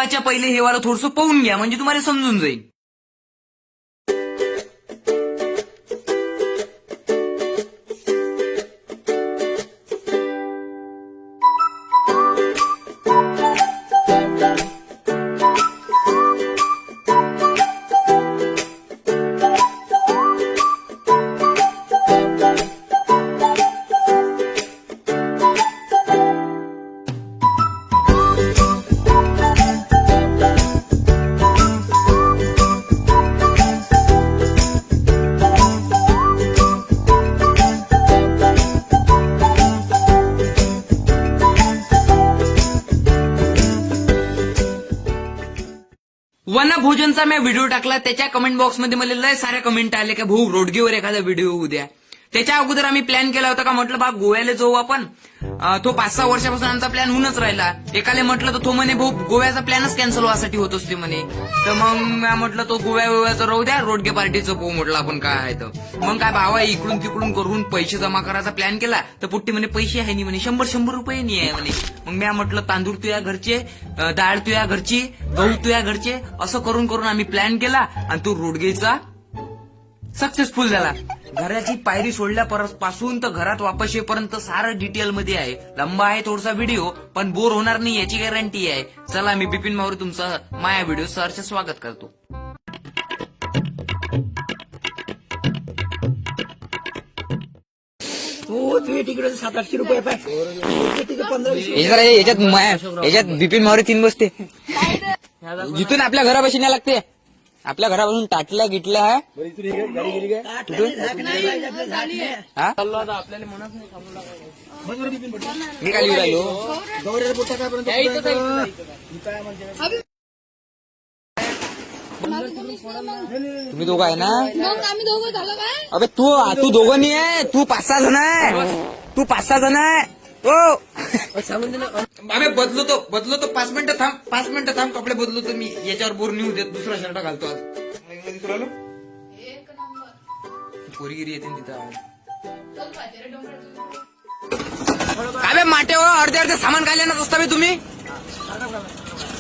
व्हिडिओच्या पहिले हे वाला थोडंसं पाहून घ्या, म्हणजे तुम्हाला समजून जाईल. वनभोजनचा मी व्हिडिओ टाकला, त्याच्या कमेंट बॉक्समध्ये मला लय साऱ्या कमेंट आले की भाऊ रोडगेवर एखादा व्हिडिओ होऊ द्या. त्याच्या अगोदर आम्ही प्लॅन केला होता का, म्हटलं बा गोव्याला जाऊ आपण. तो 5-6 वर्षापासून आमचा प्लॅन होऊनच राहिला. एकाले म्हटलं तर तो म्हणे भाऊ गोव्याचा प्लॅनच कॅन्सल व्हासाठी होत असते म्हणे. तर मग मी म्हटलं तो गोव्याचं राहू द्या, रोडगे पार्टीचं पाहू म्हटलं आपण काय आहे तर. मग काय भावा इकडून तिकडून करून पैसे जमा करायचा प्लॅन केला, तर पुट्टी म्हणे पैसे आहे नाही म्हणे, 100 रुपये नाही आहे म्हणे. मग मी म्हटलं तांदूळ तुया घरचे, डाळ तुया घरची, गहू तुया घरचे, असं करून करून आम्ही प्लॅन केला आणि तो रोडगेचा सक्सेसफुल झाला. घराची पायरी सोडल्यापासून तर घरात वापस येईपर्यंत सारं डिटेलमध्ये आहे. लंबा आहे थोडासा व्हिडिओ, पण बोर होणार नाही याची गॅरंटी आहे. चला मी बिपिन मावरे तुमचं माया व्हिडिओ सरच स्वागत करतो. तिकडे 700-800 रुपये याच्यात बिपिन मावरे 3 बसते. जिथून आपल्या घरापाशी नाही लागते, आपल्या घरापासून टाटल्या गिटल्या आहे. मी काय लिहू राहिलो, तुम्ही दोघं आहे ना. आम्ही दोघं झालं काय? अबे तू दोघं नाही आहे, तू 5-6 जण आहे, तू 5-6 जण आहे. हो अबे बदलतो 5 मिनिटं थांब, कपडे बदलतो मी. याच्यावर बोर नाही देत, दुसरा शर्ट घालतो आज. पोरीगिरी येते तिथं. अबे माटे हो, अर्धे सामान काय लेणार असता तुम्ही.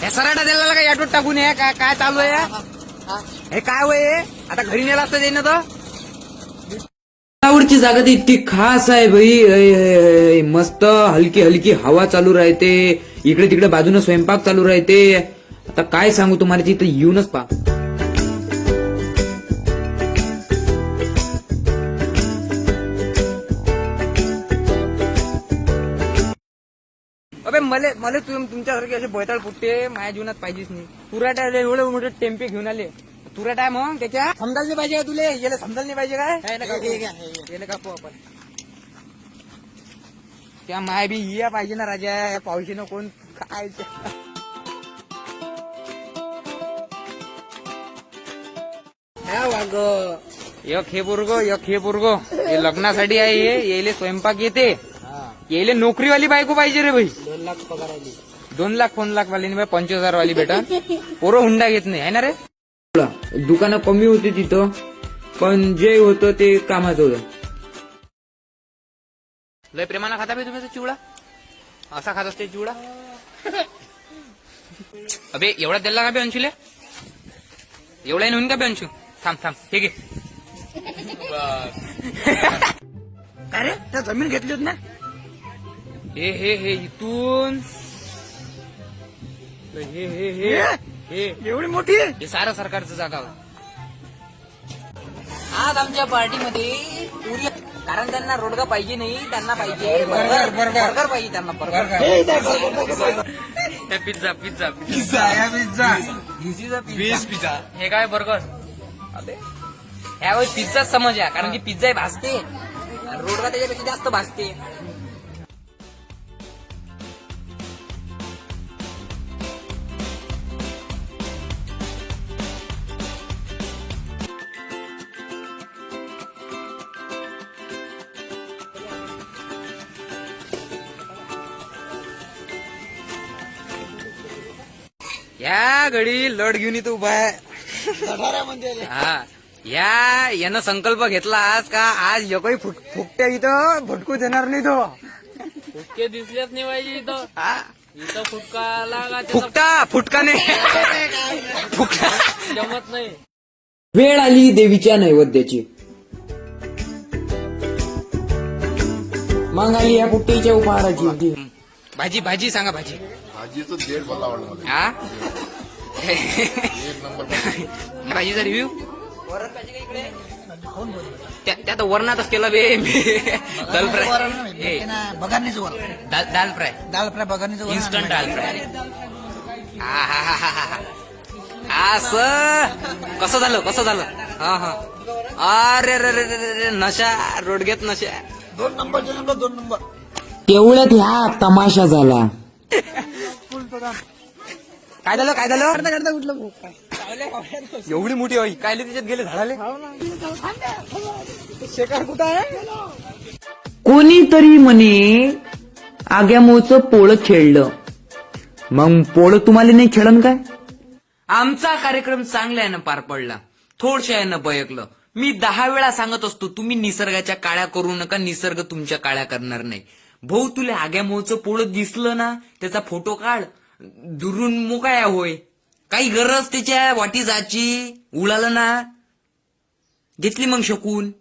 हे सराटा दिला का ऑटोत टाकून हे काय चालू आहे, हे काय वय आता घरी नेला असतं देणं तर. आवडची जागा तर इतकी खास आहे भाई, मस्त हलकी हलकी हवा चालू राहते, इकडे तिकडे बाजूनं स्वयंपाक चालू राहते. आता काय सांगू तुम्हाला, तिथं येऊनच पहा. अबे मला तुमच्यासारखे असे बैताळ पुट्टे माझ्या जीवनात पाहिजेच नाही. तुराटा एवढे मोठे टेम्पे घेऊन आले, तुराटा मग त्याच्या समजायला नाही पाहिजे का तुले, याला समजायला नाही पाहिजे काय याला कापू आपण. त्या माय बी या पाहिजे ना राजा, या पावशीनं कोण काय. एक हे पोरगो हे लग्नासाठी आहे, हे यायले स्वयंपाक येते, यायले नोकरीवाली बायको पाहिजे रे भाई. 2 लाख पगार आली, 2 लाख 4 लाख वाली नाही, 25,000 वाली भेटा. पोरं हुंडा घेत नाही आहे ना रे. दुकानं कमी होती तिथं, पण जे होतं ते कामाचं होतं. लय प्रेमानं खाता बे तुम्ही चिवडा, असा खात असते चिवडा. अबे एवढा दिला का बे अंशुले, एवढा नेऊन का बे अंशू. थांब ठीक आहे. काय रे त्या जमीन घेतली होती ना. हे इथून हे एवढी मोठी आहे. हे सारं सरकारचं जागा होतं. आज आमच्या पार्टीमध्ये पुरी, कारण त्यांना रोडगा पाहिजे नाही, त्यांना पाहिजे बर्गर पाहिजे, त्यांना बर्गर. पिझ्झा हे काय बर्गर. अबे ह्यावेळी पिझ्झाच समज आहे, कारण की पिझ्झा भाजते, रोडगा त्याच्यापेक्षा जास्त भाजते. या घडी लढ घेऊन इथं उभा आहे. हा यानं संकल्प घेतला आज का आज एकही फुकट्या इथं भटकू देणार नाही तो. फुटके दिसलेच नाही पाहिजे इथं. इथं फुटका लागा फुटका नाही फुटका जमत नाही. वेळ आली देवीच्या नैवेद्याची. मग आली या पुट्टीच्या उपहाराची. भाजी सांगा भाजी. भाजीचं देड मला आवडलं मला. हा एक नंबर भाजी. भाजीचा रिव्ह्यू त्यात वरणातच केला बे दाल फ्राय. बघानीचं वर दाल फ्राय दाल फ्राय बघानीचं वर इन्स्टंट दाल फ्राय. असं कसं झालं. हा अरे रे नशा रोडग्यात नशा. 2 नंबरचे नंबर 2 नंबर. तेवढ्यात ह्या तमाशा झाला. काय झालं करता कुठलं भाऊ काय एवढी मोठी होई काय त्याच्यात गेले झाडाले. शेकार कुठं आहे. कोणीतरी म्हणे आग्यामोचं पोळ खेळलं. मग पोळ तुम्हाला नाही खेळन काय. आमचा कार्यक्रम चांगल्यानं पार पडला. थोडशानं बयकलं. मी 10 वेळा सांगत असतो तुम्ही निसर्गाच्या काळ्या करू नका, निसर्ग तुमच्या काळ्या करणार नाही. भाऊ तुला आग्यामोचं पोळ दिसलं ना त्याचा फोटो काढ. दुरून मोकळ्या होय. काही गरज त्याच्या वाटी जाची. उडालं ना घेतली मग शकून.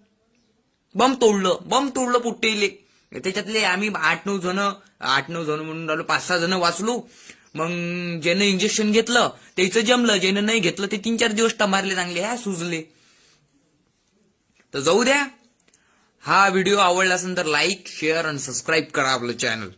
बम तोडलं पुट्टेले. त्याच्यातले आम्ही 8-9 जण म्हणून राहिलो 5-6 जण वाचलो. मग ज्यानं इंजेक्शन घेतलं त्याचं जमलं, ज्यानं नाही घेतलं ते 3-4 दिवस टमारले चांगले सुजले. तर जाऊ द्या. हा व्हिडिओ आवडला असेल तर लाईक शेअर आणि सबस्क्राईब करा आपलं चॅनल.